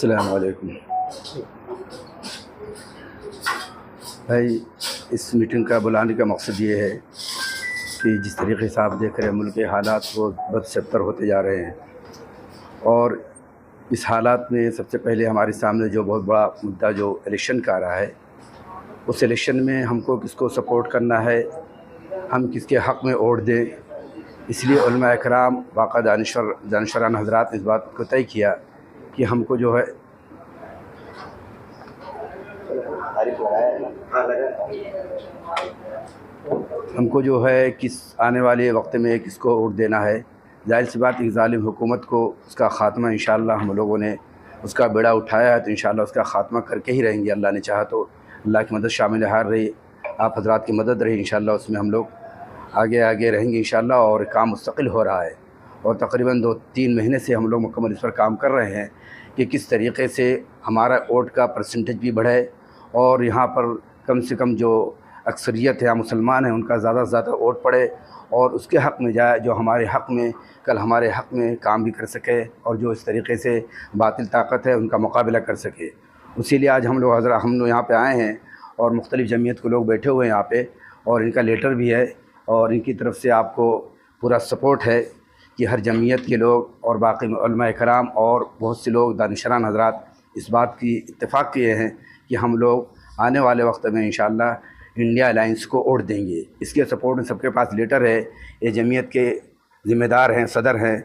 अस्सलाम वालेकुम भाई, इस मीटिंग का बुलाने का मकसद ये है कि जिस तरीके से आप देख रहे हैं मुल्क के हालात वो बदतर होते जा रहे हैं, और इस हालात में सबसे पहले हमारे सामने जो बहुत बड़ा मुद्दा जो इलेक्शन का आ रहा है, उस इलेक्शन में हमको किसको सपोर्ट करना है, हम किसके हक़ में वोट दें। इसलिए उलमा इकराम वाक़ा दानिशवरान हज़रात ने इस बात को तय किया कि हमको जो है किस आने वाले वक्त में किसको वोट देना है। ज़ाहिर सी बात, एक ज़ालिम हुकूमत को उसका ख़ात्मा इंशाअल्लाह हम लोगों ने उसका बेड़ा उठाया है, तो इंशाअल्लाह उसका ख़ात्मा करके ही रहेंगे। अल्लाह ने चाहा तो अल्लाह की मदद शामिल हार रही, आप हज़रात की मदद रही, इंशाअल्लाह उसमें हम लोग आगे आगे रहेंगे इंशाअल्लाह। और काम मुस्तकिल हो रहा है और तकरीबन 2-3 महीने से हम लोग मुकम्मल इस पर काम कर रहे हैं कि किस तरीक़े से हमारा वोट का परसेंटेज भी बढ़े और यहाँ पर कम से कम जो अक्सरियत है या मुसलमान हैं उनका ज़्यादा से ज़्यादा वोट पड़े और उसके हक़ में जाए, जो हमारे हक़ में कल हमारे हक़ में काम भी कर सके और जो इस तरीक़े से बातिल ताकत है उनका मुकाबला कर सके। इसीलिए आज हम लोग यहाँ पे आए हैं और मुख्तलिफ़ जमीयत के लोग बैठे हुए हैं यहाँ पे, और इनका लेटर भी है और इनकी तरफ से आपको पूरा सपोर्ट है कि हर जमीयत के लोग और बाकी उलमा इकराम और बहुत से लोग दानिशरान हज़रात इस बात की इत्तेफाक किए हैं कि हम लोग आने वाले वक्त में इंशाअल्लाह इंडिया अलायंस को वोट देंगे। इसके सपोर्ट में सबके पास लेटर है। ये जमीयत के ज़िम्मेदार हैं, सदर हैं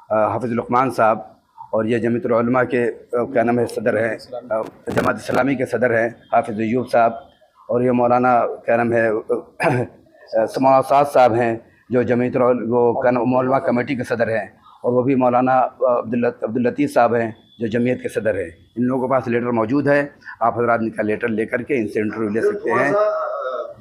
हाफिज़ लुक़मान साहब, और ये जमीयतुल उलमा के क्या नाम है सदर हैं, जमात इस्लामी के सदर हैं हाफिज़ अय्यूब साहब, और ये मौलाना क्या नाम है मौलाना साद साहब हैं जो जमीयतुल उलमा कमेटी के सदर हैं, और वो भी मौलाना अब्दुल लतीफ़ साहब हैं जो जमीयत के सदर हैं। इन लोगों के पास लेटर मौजूद है, आप हज़रात इनका लेटर लेकर के इनसे इंटरव्यू ले सकते हैं।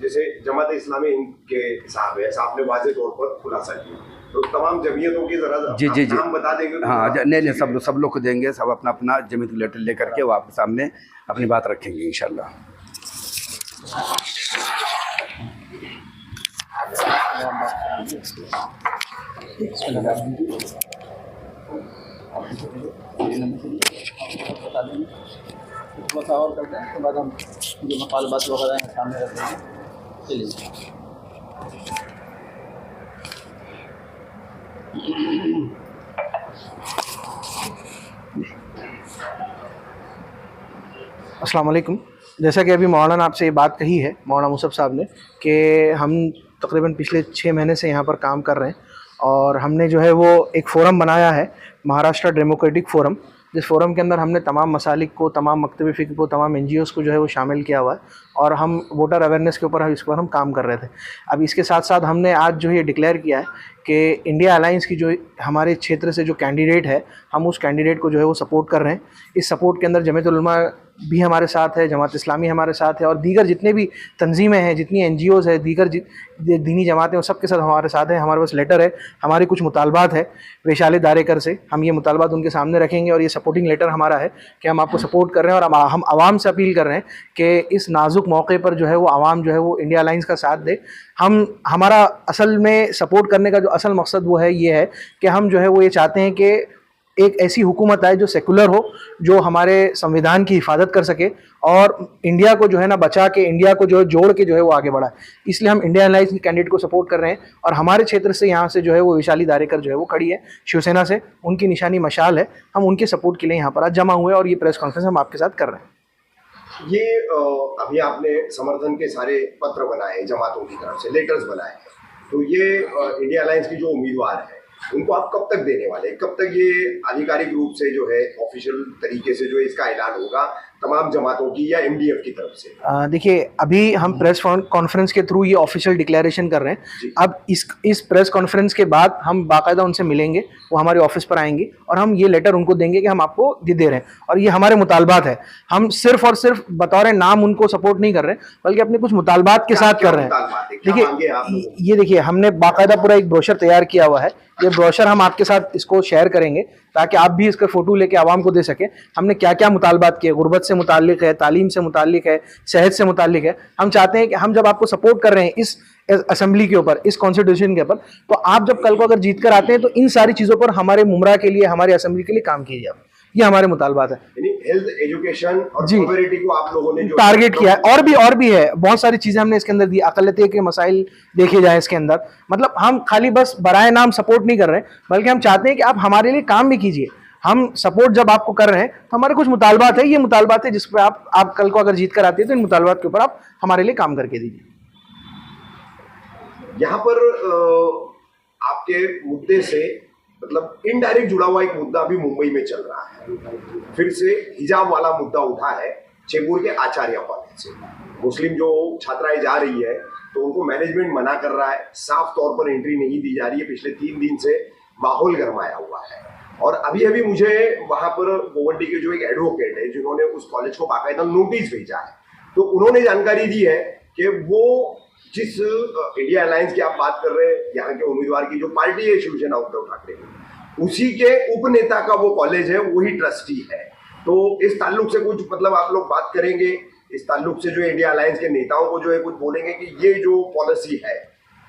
जैसे जमात इस्लामी के साहब है, साहब ने वाज़ेह तौर पर खुलासा किया, तो तमाम जमीयतों की ज़रा जी नाम बता देंगे। हाँ, नहीं सब लोग को देंगे, सब अपना अपना जमीयत लेटर लेकर के वो आपके सामने अपनी बात रखेंगे इंशाअल्लाह। थोड़ा सा और करते हैं, उसके बाद हम जो मकाल बात वगैरह सामने रख देंगे। चलिए, अस्सलाम वालेकुम। जैसा कि अभी मौलाना आपसे ये बात कही है, मौलाना मुसब साहब ने, कि हम तकरीबन पिछले 6 महीने से यहाँ पर काम कर रहे हैं और हमने जो है वो एक फ़ोरम बनाया है, महाराष्ट्र डेमोक्रेटिक फ़ोरम, जिस फ़ोरम के अंदर हमने तमाम मसालिक को, तमाम मकतब फ़िक्र को, तमाम NGOs को जो है वो शामिल किया हुआ है और हम वोटर अवेयरनेस के ऊपर इस पर हम काम कर रहे थे। अब इसके साथ साथ हमने आज जो ये डिक्लेयर किया है कि इंडिया अलायंस की जो हमारे क्षेत्र से जो कैंडिडेट है, हम उस कैंडिडेट को जो है वो सपोर्ट कर रहे हैं। इस सपोर्ट के अंदर जमीयतुल उलमा भी हमारे साथ है, जमात इस्लामी हमारे साथ है और दीगर जितने भी तंजीमें हैं, जितनी NGOs है, दीगर दीनी जमातें हैं, सबके साथ हमारे साथ है। हमारे पास लेटर है, हमारे कुछ मुतालबात है वैशाली दारेकर से, हम ये मुतालबात उनके सामने रखेंगे और ये सपोर्टिंग लेटर हमारा है कि हम आपको सपोर्ट कर रहे हैं और हम आवाम से अपील कर रहे हैं कि इस नाजुक मौके पर जो है वो आवाम जो है वो इंडिया अलायंस का साथ दे। हमारा असल में सपोर्ट करने का जो असल मकसद वो है, ये है कि हम जो है वो ये चाहते हैं कि एक ऐसी हुकूमत आए जो सेकुलर हो, जो हमारे संविधान की हिफाजत कर सके और इंडिया को जो है ना बचा के, इंडिया को जो है जोड़ के जो है वो आगे बढ़ाए। इसलिए हम इंडिया अलायंस के कैंडिडेट को सपोर्ट कर रहे हैं और हमारे क्षेत्र से यहाँ से जो है वो वैशाली दारेकर जो है वो खड़ी है शिवसेना से, उनकी निशानी मशाल है। हम उनके सपोर्ट के लिए यहाँ पर आज जमा हुए और ये प्रेस कॉन्फ्रेंस हम आपके साथ कर रहे हैं। ये अभी आपने समर्थन के सारे पत्र बनाए जमातों की तरफ से, लेटर्स बनाए, तो ये इंडिया अलायंस की जो उम्मीदवार है उनको आप कब तक देने वाले हैं? कब तक ये आधिकारिक रूप से जो है ऑफिशियल तरीके से जो है इसका ऐलान होगा तमाम जमातों की या MDF की तरफ से? देखिए, अभी हम प्रेस कॉन्फ्रेंस के थ्रू ये ऑफिशियल डिक्लेरेशन कर रहे हैं। अब इस प्रेस कॉन्फ्रेंस के बाद हम बाकायदा उनसे मिलेंगे, वो हमारे ऑफिस पर आएंगे और हम ये लेटर उनको देंगे कि हम आपको दे रहे हैं और ये हमारे मुतालबात है। हम सिर्फ और सिर्फ बतौर नाम उनको सपोर्ट नहीं कर रहे, बल्कि अपने कुछ मुतालबात के साथ कर रहे हैं। देखिए, ये देखिए, हमने बाकायदा पूरा एक ब्रोशर तैयार किया हुआ है। ये ब्रोशर हम आपके साथ इसको शेयर करेंगे ताकि आप भी इसका फ़ोटो लेके आवाम को दे सकें। हमने क्या क्या मुतालबात किए, गुर्बत से मुताल्लिक है, तालीम से मुताल्लिक है, सेहत से मुताल्लिक है। हम चाहते हैं कि हम जब आपको सपोर्ट कर रहे हैं इस असेंबली के ऊपर, इस कॉन्स्टिट्यूशन के ऊपर, तो आप जब कल को अगर जीत कर आते हैं तो इन सारी चीज़ों पर हमारे मुमरा के लिए, हमारे असेंबली के लिए काम कीजिए आप। ये हमारे मुतालबात है। हेल्थ, एजुकेशन और कम्युनिटी को आप लोगों ने जो टारगेट किया है, और भी है, बहुत सारी चीजें हमने इसके अंदर दी। अकलियत के मसाइल देखे जाए इसके अंदर। मतलब हम खाली बस बराए नाम सपोर्ट नहीं कर रहे हैं, बल्कि हम चाहते हैं कि आप हमारे लिए काम भी कीजिए। हम सपोर्ट जब आपको कर रहे हैं तो हमारे कुछ मुतालबात है, ये मुतालबात है जिस पर आप कल को अगर जीत कर आते हैं तो इन मुतालबात के ऊपर आप हमारे लिए काम करके दीजिए। यहाँ पर आपके मुद्दे से मतलब इनडायरेक्ट जुड़ा हुआ एक मुद्दा अभी मुंबई में चल रहा है। फिर से हिजाब वाला मुद्दा उठा है चेंबूर के आचार्य कॉलेज से। मुस्लिम जो छात्राएं जा रही है तो उनको मैनेजमेंट मना कर रहा है, साफ तौर पर एंट्री नहीं दी जा रही है। पिछले 3 दिन से माहौल गरमाया हुआ है। और अभी अभी मुझे वहां पर गोवंडी के जो एक एडवोकेट है जिन्होंने उस कॉलेज को बाकायदा नोटिस भेजा है, तो उन्होंने जानकारी दी है कि वो जिस इंडिया अलायंस की आप बात कर रहे हैं, यहाँ के उम्मीदवार की जो पार्टी है शिवसेना उद्धव ठाकरे, उसी के उपनेता का वो कॉलेज है, वही ट्रस्टी है। तो इस ताल्लुक से कुछ मतलब आप लोग बात करेंगे, इस ताल्लुक से जो इंडिया अलायंस के नेताओं को जो है कुछ बोलेंगे कि ये जो पॉलिसी है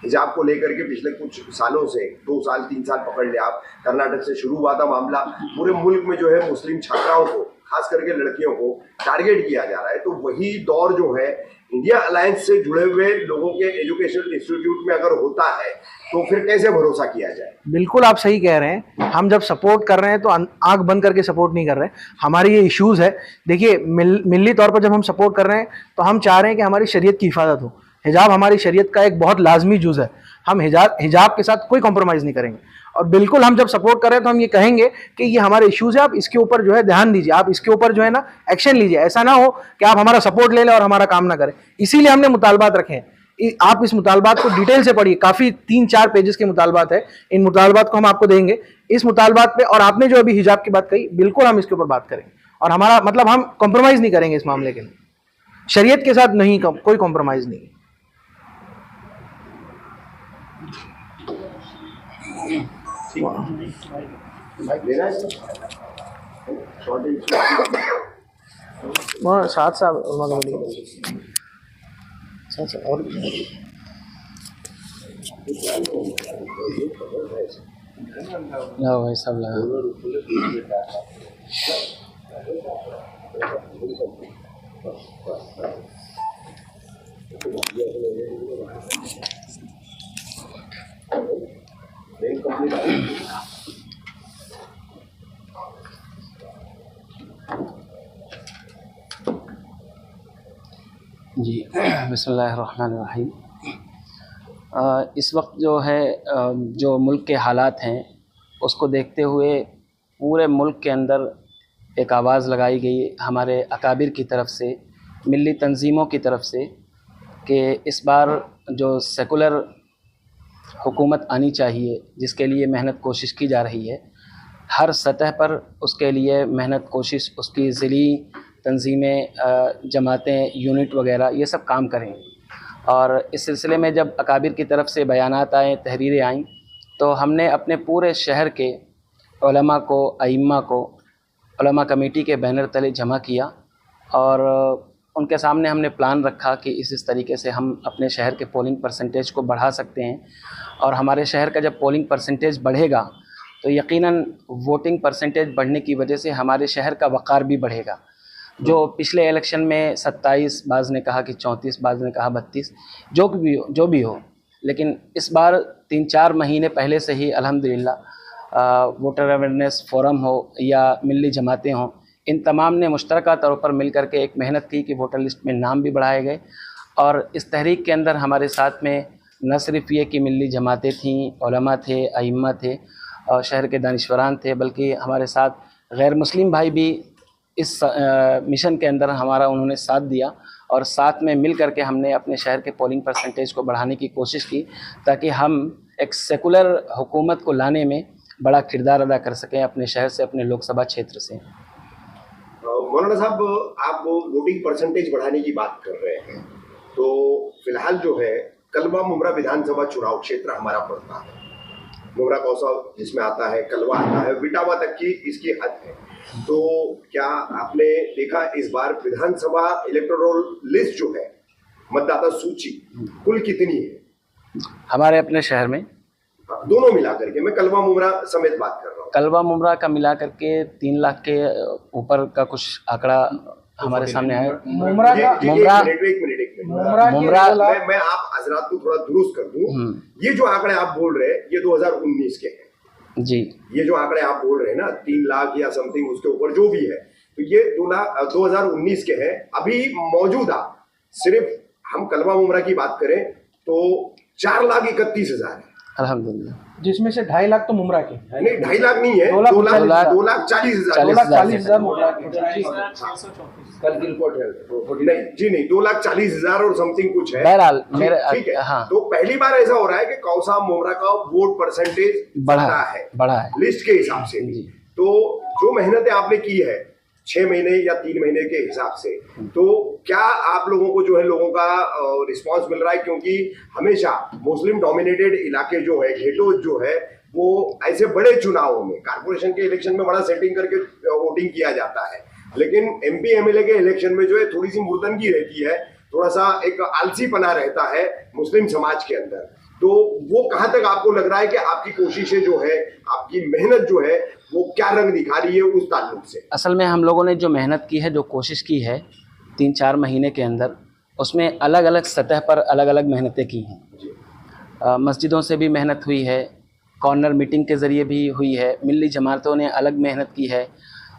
हिजाब को लेकर के पिछले कुछ सालों से 2 साल 3 साल पकड़ ले आप, कर्नाटक से शुरू हुआ था मामला, पूरे मुल्क में जो है मुस्लिम छात्राओं को, खास करके लड़कियों को टारगेट किया जा रहा है। तो वही दौर जो है इंडिया अलायंस से जुड़े हुए लोगों के एजुकेशनल इंस्टीट्यूट में अगर होता है तो फिर कैसे भरोसा किया जाए? बिल्कुल आप सही कह रहे हैं। हम जब सपोर्ट कर रहे हैं तो आंख बंद करके सपोर्ट नहीं कर रहे हैं। हमारे ये इश्यूज़ है। देखिए, मिल्ली तौर पर जब हम सपोर्ट कर रहे हैं तो हम चाह रहे हैं कि हमारी शरीयत की हिफाजत हो। हिजाब हमारी शरीयत का एक बहुत लाजमी जुज़ है। हम हिजाब के साथ कोई कॉम्प्रोमाइज़ नहीं करेंगे। और बिल्कुल हम जब सपोर्ट कर रहे हैं तो हम ये कहेंगे कि ये हमारे इश्यूज़ है, आप इसके ऊपर जो है ध्यान दीजिए, आप इसके ऊपर जो है ना एक्शन लीजिए। ऐसा ना हो कि आप हमारा सपोर्ट ले लें और हमारा काम ना करें। इसीलिए हमने मुतालबात रखे हैं। आप इस मुतालबात को डिटेल से पढ़िए, काफ़ी 3-4 पेजेस के मुतालबात है। इन मुतालबात को हम आपको देंगे। इस मुतालबात पे, और आपने जो अभी हिजाब की बात कही, बिल्कुल हम इसके ऊपर बात करेंगे। और हमारा मतलब हम कॉम्प्रोमाइज़ नहीं करेंगे इस मामले के लिए। शरीयत के साथ नहीं, कोई कॉम्प्रोमाइज़ नहीं। साथ साथ और भाई सब लगा। जी, बिस्मिल्लाहिर्रहमानिर्रहीम। इस वक्त जो है जो मुल्क के हालात हैं उसको देखते हुए पूरे मुल्क के अंदर एक आवाज़ लगाई गई हमारे अकाबिर की तरफ से, मिली तंजीमों की तरफ से, कि इस बार जो सेकुलर हुकूमत आनी चाहिए, जिसके लिए मेहनत कोशिश की जा रही है हर सतह पर, उसके लिए मेहनत कोशिश उसकी ज़िली तंजीमें, जमातें, यूनिट वगैरह ये सब काम करें। और इस सिलसिले में जब अकाबिर की तरफ से बयानात आए, तहरीरें आईं, तो हमने अपने पूरे शहर के उलमा को, अइम्मा को उलमा कमेटी के बैनर तले जमा किया और उनके सामने हमने प्लान रखा कि इस तरीके से हम अपने शहर के पोलिंग परसेंटेज को बढ़ा सकते हैं। और हमारे शहर का जब पोलिंग परसेंटेज बढ़ेगा तो यकीनन वोटिंग परसेंटेज बढ़ने की वजह से हमारे शहर का वक़ार भी बढ़ेगा। जो पिछले इलेक्शन में 27, बाज़ ने कहा कि 34, बाज़ ने कहा 32, जो भी हो, लेकिन इस बार 3-4 महीने पहले से ही अल्हम्दुलिल्लाह वोटर अवेयरनेस फोरम हो या मिली जमातें हों, इन तमाम ने मुश्तरका तौर पर मिल कर के एक मेहनत की कि वोटर लिस्ट में नाम भी बढ़ाए गए। और इस तहरीक के अंदर हमारे साथ में न सिर्फ ये कि मिली जमातें थीं, उलमा थे, अइम्मा थे और शहर के दानिश्वरान थे, बल्कि हमारे साथ गैर मुस्लिम भाई भी इस मिशन के अंदर हमारा उन्होंने साथ दिया और साथ में मिल करके हमने अपने शहर के पोलिंग परसेंटेज को बढ़ाने की कोशिश की ताकि हम एक सेकुलर हुकूमत को लाने में बड़ा किरदार अदा कर सकें अपने शहर से, अपने लोकसभा क्षेत्र से। मौलाना साहब, आप वोटिंग परसेंटेज बढ़ाने की बात कर रहे हैं, तो फिलहाल जो है कलवा मुमरा विधानसभा चुनाव क्षेत्र हमारा पड़ता है। मुमरा कौसा जिसमें आता है, कलवा आता है, विटावा तक की इसकी हद है। तो क्या आपने देखा इस बार विधानसभा इलेक्टोरल लिस्ट जो है, मतदाता सूची कुल कितनी है हमारे अपने शहर में? दोनों मिला करके, मैं कलवा मुमरा समेत बात कर रहा हूँ। कलवा मुमरा का मिला करके 3 लाख के ऊपर का कुछ आंकड़ा हमारे सामने आया। मुमरा का एक मिनट मुमरा मैं आप हजरात को थोड़ा दुरुस्त कर दूं। ये जो आंकड़े आप बोल रहे हैं ये 2019 के हैं जी। ये जो आंकड़े आप बोल रहे हैं ना 3 लाख या समथिंग उसके ऊपर जो भी है, तो ये 2019 के हैं। अभी मौजूदा सिर्फ हम कलवा मुमरा की बात करें तो 4,31,000 है अल्हम्दुलिल्लाह, जिसमें से 2.5 लाख तो मुमरा के। नहीं, 2.5 लाख नहीं है, 2,40,000 कल की रिपोर्ट है नहीं जी, नहीं 2,40,000 और समथिंग कुछ है। बहरहाल मेरे ठीक है। हाँ, तो पहली बार ऐसा हो रहा है कि कौसा मुमरा का वोट परसेंटेज बढ़ा है लिस्ट के हिसाब से। तो जो मेहनतें आपने की है 6 महीने या 3 महीने के हिसाब से, तो क्या आप लोगों को जो है लोगों का रिस्पांस मिल रहा है? क्योंकि हमेशा मुस्लिम डोमिनेटेड इलाके जो है, घेटो जो है, वो ऐसे बड़े चुनावों में, कारपोरेशन के इलेक्शन में बड़ा सेटिंग करके वोटिंग किया जाता है, लेकिन MP MLA के इलेक्शन में जो है थोड़ी सी मुर्दनगी रहती है, थोड़ा सा एक आलसीपना रहता है मुस्लिम समाज के अंदर। तो वो कहाँ तक आपको लग रहा है कि आपकी कोशिशें जो है, आपकी मेहनत जो है, वो क्या रंग दिखा रही है उस ताल्लुक से? असल में हम लोगों ने जो मेहनत की है, जो कोशिश की है 3-4 महीने के अंदर, उसमें अलग अलग सतह पर अलग अलग मेहनतें की हैं। मस्जिदों से भी मेहनत हुई है, कॉर्नर मीटिंग के ज़रिए भी हुई है, मिली जमातों ने अलग मेहनत की है,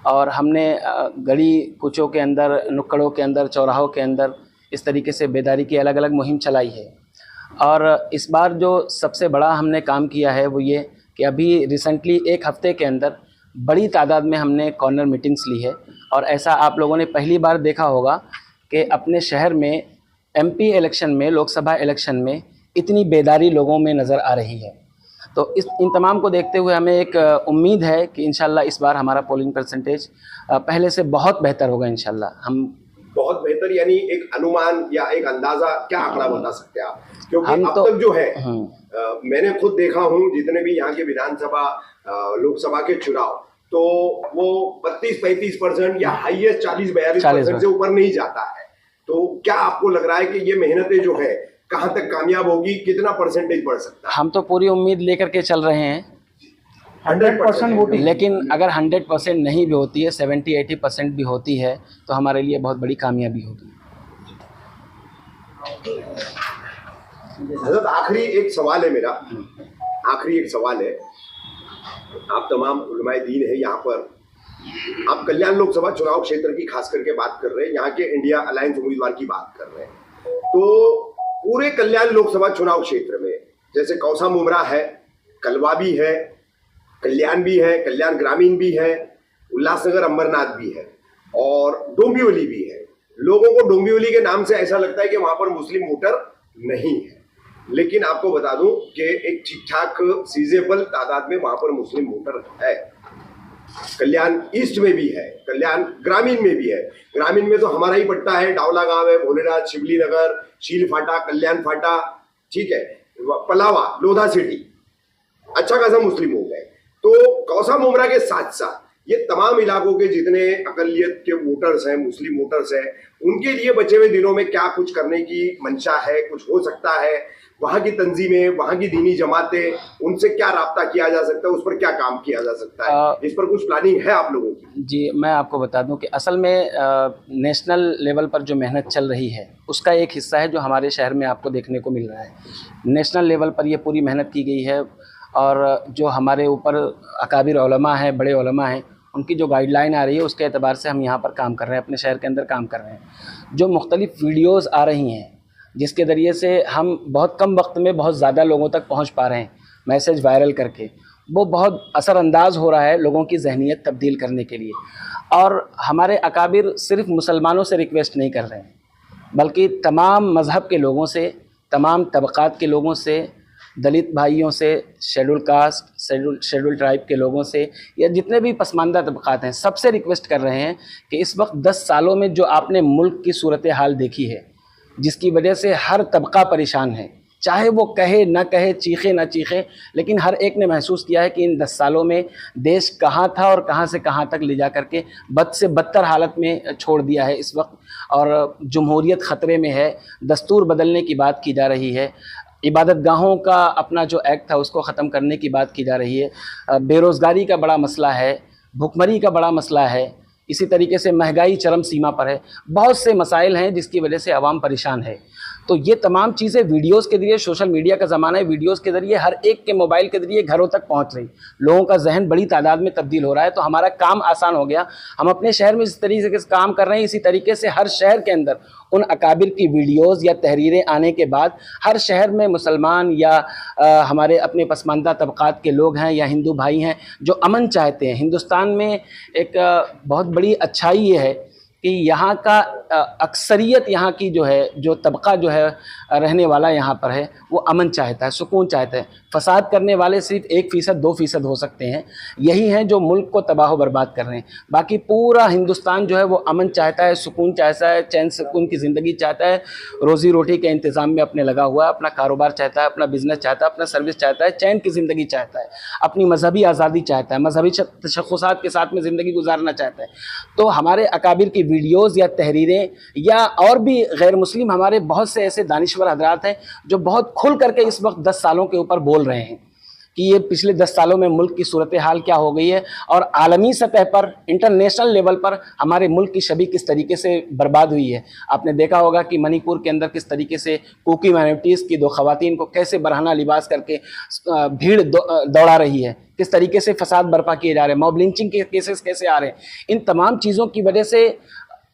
और हमने गली कुचों के अंदर, नुक्कड़ों के अंदर, चौराहों के अंदर इस तरीके से बेदारी की अलग अलग मुहिम चलाई है। और इस बार जो सबसे बड़ा हमने काम किया है वो ये कि अभी रिसेंटली 1 हफ़्ते के अंदर बड़ी तादाद में हमने कॉर्नर मीटिंग्स ली है। और ऐसा आप लोगों ने पहली बार देखा होगा कि अपने शहर में MP इलेक्शन में, लोकसभा इलेक्शन में इतनी बेदारी लोगों में नज़र आ रही है। तो इन तमाम को देखते हुए हमें एक उम्मीद है कि इंशाल्लाह इस बार हमारा पोलिंग परसेंटेज पहले से बहुत बेहतर होगा इंशाल्लाह। हम बहुत बेहतर यानी एक अनुमान या एक अंदाजा, क्या आंकड़ा बता सकते हैं आप? क्योंकि अब तक जो है मैंने खुद देखा हूँ जितने भी यहाँ के विधानसभा लोकसभा के चुनाव, तो वो 32-35% या हाईएस्ट 40-42% से ऊपर नहीं जाता है। तो क्या आपको लग रहा है कि ये मेहनतें जो है कहाँ तक कामयाब होगी, कितना परसेंटेज बढ़ सकता है? हम तो पूरी उम्मीद लेकर के चल रहे हैं 100% वोटिंग, लेकिन अगर 100% नहीं भी होती है, 70-80% भी होती है, तो हमारे लिए बहुत बड़ी कामयाबी होगी। हज़रत आखिरी एक सवाल है मेरा, आखिरी एक सवाल है। आप तमाम उलमाए दीन है यहाँ पर, आप कल्याण लोकसभा चुनाव क्षेत्र की खास करके बात कर रहे हैं, यहाँ के इंडिया अलायंस उम्मीदवार की बात कर रहे हैं। तो पूरे कल्याण लोकसभा चुनाव क्षेत्र में जैसे कौसा मुमरा है, कलवा भी है, कल्याण भी है, कल्याण ग्रामीण भी है, उल्लासनगर अंबरनाथ भी है और डोंबिवली भी है। लोगों को डोंबिवली के नाम से ऐसा लगता है कि वहां पर मुस्लिम वोटर नहीं है, लेकिन आपको बता दूं कि एक ठीक ठाक सीजेबल तादाद में वहां पर मुस्लिम वोटर है। कल्याण ईस्ट में भी है, कल्याण ग्रामीण में भी है। ग्रामीण में तो हमारा ही पट्टा है, डावला गांव है, भोलेनाथ, शिवली नगर, शील फाटा, कल्याण फाटा, ठीक है, पलावा, लोधा सिटी, अच्छा खासा मुस्लिम हो गए। तो कौसा मुमरा के साथ साथ ये तमाम इलाकों के जितने अकलियत के वोटर्स हैं, मुस्लिम वोटर्स हैं, उनके लिए बचे हुए दिनों में क्या कुछ करने की मंशा है, कुछ हो सकता है? वहाँ की तंजीमें, वहाँ की दीनी जमातें, उनसे क्या राब्ता किया जा सकता है, उस पर क्या काम किया जा सकता है? इस पर कुछ प्लानिंग है आप लोगों की? जी, मैं आपको बता दूं कि असल में नेशनल लेवल पर जो मेहनत चल रही है उसका एक हिस्सा है जो हमारे शहर में आपको देखने को मिल रहा है। नेशनल लेवल पर ये पूरी मेहनत की गई है, और जो हमारे ऊपर अकाबिर उलमा हैं, बड़े उलमा हैं, उनकी जो गाइडलाइन आ रही है उसके एतबार से हम यहाँ पर काम कर रहे हैं, अपने शहर के अंदर काम कर रहे हैं। जो मुख्तलिफ वीडियोज़ आ रही हैं जिसके ज़रिए से हम बहुत कम वक्त में बहुत ज़्यादा लोगों तक पहुँच पा रहे हैं मैसेज वायरल करके, वो बहुत असरअंदाज हो रहा है लोगों की जहनीत तब्दील करने के लिए। और हमारे अकाबिर सिर्फ मुसलमानों से रिक्वेस्ट नहीं कर रहे हैं, बल्कि तमाम मज़हब के लोगों से, तमाम तबक़ात के लोगों से, दलित भाइयों से, शेड्यूल कास्ट, शेड्यूल ट्राइब के लोगों से, या जितने भी पसमानदा तबक़ात हैं, सबसे रिक्वेस्ट कर रहे हैं कि इस वक्त 10 सालों में जो आपने मुल्क की सूरत हाल देखी है, जिसकी वजह से हर तबका परेशान है, चाहे वो कहे ना कहे, चीखे ना चीखे, लेकिन हर एक ने महसूस किया है कि इन 10 सालों में देश कहाँ था और कहाँ से कहाँ तक ले जा करके बद से बदतर हालत में छोड़ दिया है इस वक्त। और जमहूरियत ख़तरे में है, दस्तूर बदलने की बात की जा रही है, इबादत गाहों का अपना जो एक्ट था उसको ख़त्म करने की बात की जा रही है, बेरोज़गारी का बड़ा मसला है, भुखमरी का बड़ा मसला है, इसी तरीके से महंगाई चरम सीमा पर है। बहुत से मसाइल हैं जिसकी वजह से आवाम परेशान है। तो ये तमाम चीज़ें वीडियोज़ के ज़रिए, सोशल मीडिया का ज़माना है, वीडियोज़ के ज़रिए हर एक के मोबाइल के ज़रिए घरों तक पहुंच रही, लोगों का जहन बड़ी तादाद में तब्दील हो रहा है। तो हमारा काम आसान हो गया। हम अपने शहर में इस तरीके से काम कर रहे हैं, इसी तरीके से हर शहर के अंदर उन अकाबिर की वीडियोज़ या तहरीरें आने के बाद हर शहर में मुसलमान या हमारे अपने पसमानदा तबक़ात के लोग हैं या हिंदू भाई हैं जो अमन चाहते हैं। हिंदुस्तान में एक बहुत बड़ी अच्छाई ये है कि यहाँ का अक्सरियत, यहाँ की जो है, जो तबका जो है रहने वाला यहाँ पर है, वो अमन चाहता है, सुकून चाहता है। फसाद करने वाले सिर्फ 1%, 2% हो सकते हैं, यही हैं जो मुल्क को तबाह बर्बाद कर रहे हैं। बाकी पूरा हिंदुस्तान जो है वो अमन चाहता है, सुकून चाहता है, चैन सुकून की ज़िंदगी चाहता है, रोज़ी रोटी के इंतज़ाम में अपने लगा हुआ है, अपना कारोबार चाहता है, अपना बिज़नेस चाहता है, अपना सर्विस चाहता है, चैन की ज़िंदगी चाहता है, अपनी मजहबी आज़ादी चाहता है, मजहबी तशख़्ख़ुसात के साथ में ज़िंदगी गुजारना चाहता है। तो हमारे अकाबिर की वीडियोज़ या तहरीरें या और भी गैर मुस्लिम हमारे बहुत से ऐसे दानिश्वर हज़रात हैं जो बहुत खुल करके इस वक्त 10 सालों के ऊपर बोल रहे हैं कि ये पिछले 10 सालों में मुल्क की सूरत हाल क्या हो गई है और आलमी सतह पर, इंटरनेशनल लेवल पर हमारे मुल्क की छवि किस तरीके से बर्बाद हुई है। आपने देखा होगा कि मणिपुर के अंदर किस तरीके से कुकी माइनॉरिटीज़ की 2 ख़वातीन को कैसे बरहना लिबास करके भीड़ दौड़ा रही है, किस तरीके से फसाद बर्पा किए जा रहे हैं, मॉब लिंचिंग के केसेस कैसे आ रहे हैं। इन तमाम चीज़ों की वजह से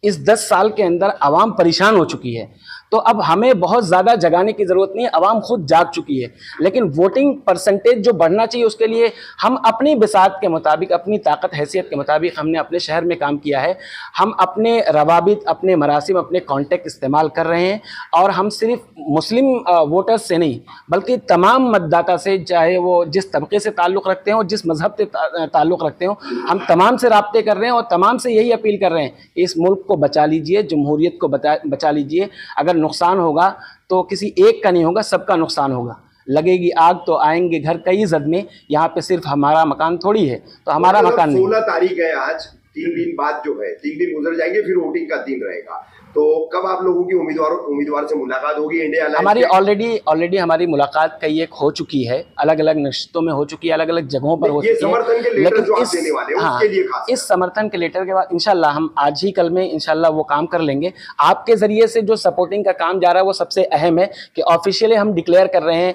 इस 10 साल के अंदर आवाम परेशान हो चुकी है। तो अब हमें बहुत ज़्यादा जगाने की ज़रूरत नहीं है, आवाम खुद जाग चुकी है। लेकिन वोटिंग परसेंटेज जो बढ़ना चाहिए उसके लिए हम अपनी बिसात के मुताबिक, अपनी ताकत हैसियत के मुताबिक हमने अपने शहर में काम किया है। हम अपने रवाबित, अपने मरासिम, अपने कॉन्टेक्ट इस्तेमाल कर रहे हैं और हम सिर्फ मुस्लिम वोटर्स से नहीं बल्कि तमाम मतदाता से, चाहे वो जिस तबके से ताल्लुक़ रखते हो, जिस मज़हब से ताल्लुक़ रखते हो, हम तमाम से राब्ते कर रहे हैं और तमाम से यही अपील कर रहे हैं कि इस मुल्क को बचा लीजिए, जमहूरियत को बचा लीजिए। अगर नुकसान होगा तो किसी एक का नहीं होगा, सबका नुकसान होगा। लगेगी आग तो आएंगे घर कई जद में, यहाँ पे सिर्फ हमारा मकान थोड़ी है, तो हमारा मकान नहीं। 16 तारीख है आज, 3 दिन बाद जो है, 3 दिन गुजर जाएंगे, फिर वोटिंग का दिन रहेगा। तो कब आप लोगों की उम्मीदवार से मुलाकात होगी? इंडिया अलायंस हमारी ऑलरेडी हमारी मुलाकात कई एक हो चुकी है, अलग अलग नशिस्तों में हो चुकी है, अलग अलग जगहों पर हो चुकी है। समर्थन के लेटर जो आप देने वाले हैं उसके लिए खास, इस समर्थन के लेटर के बाद इंशाल्लाह हम आज ही कल में इंशाल्लाह वो काम कर लेंगे। आपके ज़रिए से जो सपोर्टिंग का काम जा रहा है वो सबसे अहम है कि ऑफिशियली हम डिक्लेयर कर रहे हैं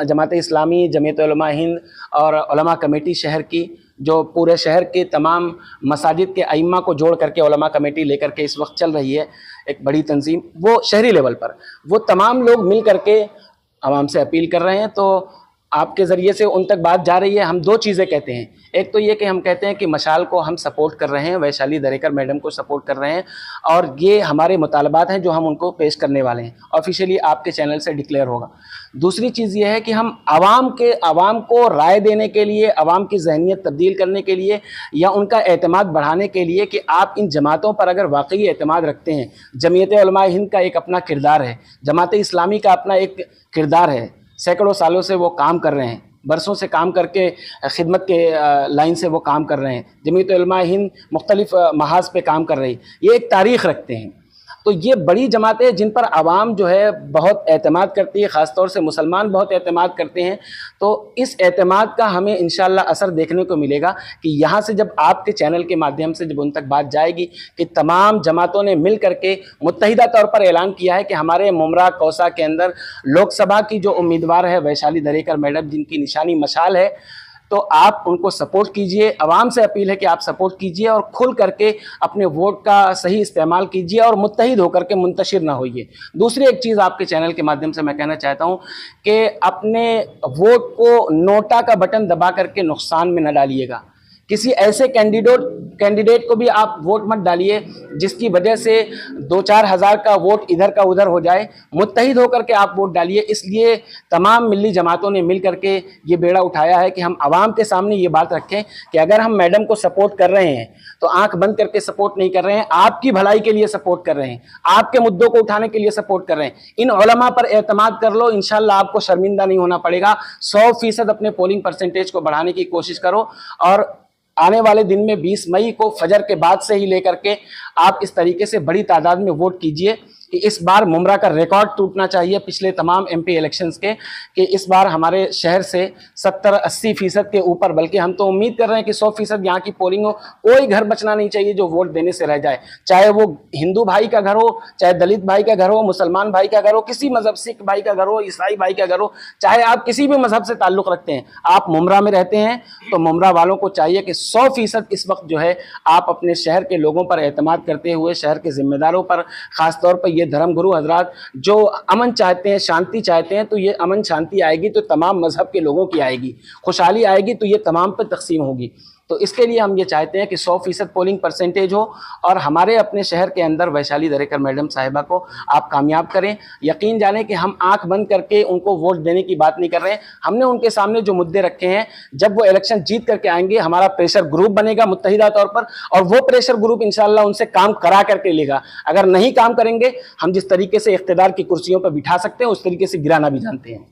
जमात इस्लामी, जमीयत उलमा हिंद और उलमा कमेटी शहर की, जो पूरे शहर के तमाम मसाजिद के अइम्मा को जोड़ करके उलमा कमेटी लेकर के इस वक्त चल रही है एक बड़ी तंजीम, वो शहरी लेवल पर वो तमाम लोग मिल करके आवाम से अपील कर रहे हैं। तो आपके ज़रिए से उन तक बात जा रही है। हम 2 चीज़ें कहते हैं, एक तो ये कि हम कहते हैं कि मशाल को हम सपोर्ट कर रहे हैं, वैशाली दरेकर मैडम को सपोर्ट कर रहे हैं और ये हमारे मुतालबात हैं जो हम उनको पेश करने वाले हैं, ऑफिशियली आपके चैनल से डिक्लेयर होगा। दूसरी चीज़ ये है कि हम आवाम को राय देने के लिए, आवाम की जहनीत तब्दील करने के लिए या उनका एतमाद बढ़ाने के लिए कि आप इन जमातों पर अगर वाकई एतमाद रखते हैं, जमीयत उलमा हिंद का एक अपना किरदार है, जमात इस्लामी का अपना एक किरदार है, सैकड़ों सालों से वो काम कर रहे हैं, बरसों से काम करके खिदमत के लाइन से वो काम कर रहे हैं, जमीयत उलमा हिंद मुख्तलिफ महाज पे काम कर रही, ये एक तारीख़ रखते हैं। तो ये बड़ी जमातें जिन पर आवाम जो है बहुत एतमाद करती है, ख़ास तौर से मुसलमान बहुत एतमाद करते हैं। तो इस एतमाद का हमें इंशाअल्लाह असर देखने को मिलेगा कि यहाँ से जब आपके चैनल के माध्यम से जब उन तक बात जाएगी कि तमाम जमातों ने मिल करके मुत्तहिदा तौर पर ऐलान किया है कि हमारे मुमरा कौसा के अंदर लोकसभा की जो उम्मीदवार है वैशाली दरेकर मैडम, जिनकी निशानी मशाल है, तो आप उनको सपोर्ट कीजिए। आवाम से अपील है कि आप सपोर्ट कीजिए और खुल करके अपने वोट का सही इस्तेमाल कीजिए और मुत्तहिद होकर के मुंतशिर ना होइए। दूसरी एक चीज़ आपके चैनल के माध्यम से मैं कहना चाहता हूँ कि अपने वोट को नोटा का बटन दबा करके नुकसान में न डालिएगा। किसी ऐसे कैंडिडेट को भी आप वोट मत डालिए जिसकी वजह से 2-4 हज़ार का वोट इधर का उधर हो जाए। मुत्तहिद होकर के आप वोट डालिए। इसलिए तमाम मिली जमातों ने मिल करके ये बेड़ा उठाया है कि हम आवाम के सामने ये बात रखें कि अगर हम मैडम को सपोर्ट कर रहे हैं तो आंख बंद करके सपोर्ट नहीं कर रहे हैं, आपकी भलाई के लिए सपोर्ट कर रहे हैं, आपके मुद्दों को उठाने के लिए सपोर्ट कर रहे हैं। इन उलमा पर एतमाद कर लो, इंशाल्लाह आपको शर्मिंदा नहीं होना पड़ेगा। 100% अपने पोलिंग परसेंटेज को बढ़ाने की कोशिश करो और आने वाले दिन में 20 मई को फजर के बाद से ही लेकर के आप इस तरीके से बड़ी तादाद में वोट कीजिए कि इस बार मुमरा का रिकॉर्ड टूटना चाहिए पिछले तमाम एमपी इलेक्शंस के, कि इस बार हमारे शहर से 70-80% के ऊपर, बल्कि हम तो उम्मीद कर रहे हैं कि 100% यहाँ की पोलिंग हो। कोई घर बचना नहीं चाहिए जो वोट देने से रह जाए, चाहे वो हिंदू भाई का घर हो, चाहे दलित भाई का घर हो, मुसलमान भाई का घर हो, किसी मजहब, सिख भाई का घर हो, ईसाई भाई का घर हो, चाहे आप किसी भी मजहब से ताल्लुक़ रखते हैं, आप मुमरा में रहते हैं तो मुमरा वालों को चाहिए कि 100% इस वक्त जो है आप अपने शहर के लोगों पर एतमाद करते हुए शहर के जिम्मेदारों पर, ख़ासतौर पर ये धर्मगुरु हजरात जो अमन चाहते हैं, शांति चाहते हैं, तो ये अमन शांति आएगी तो तमाम मजहब के लोगों की आएगी, खुशहाली आएगी तो ये तमाम पर तकसीम होगी। तो इसके लिए हम ये चाहते हैं कि 100% पोलिंग परसेंटेज हो और हमारे अपने शहर के अंदर वैशाली दरेकर मैडम साहिबा को आप कामयाब करें। यकीन जाने कि हम आंख बंद करके उनको वोट देने की बात नहीं कर रहे हैं। हमने उनके सामने जो मुद्दे रखे हैं, जब वो इलेक्शन जीत करके आएंगे हमारा प्रेशर ग्रुप बनेगा मुत्तहिदा तौर पर, और वो प्रेशर ग्रुप इंशाल्लाह उनसे काम करा करके लेगा। अगर नहीं काम करेंगे, हम जिस तरीके से इख्तिदार की कुर्सियों पर बिठा सकते हैं उस तरीके से गिराना भी जानते हैं।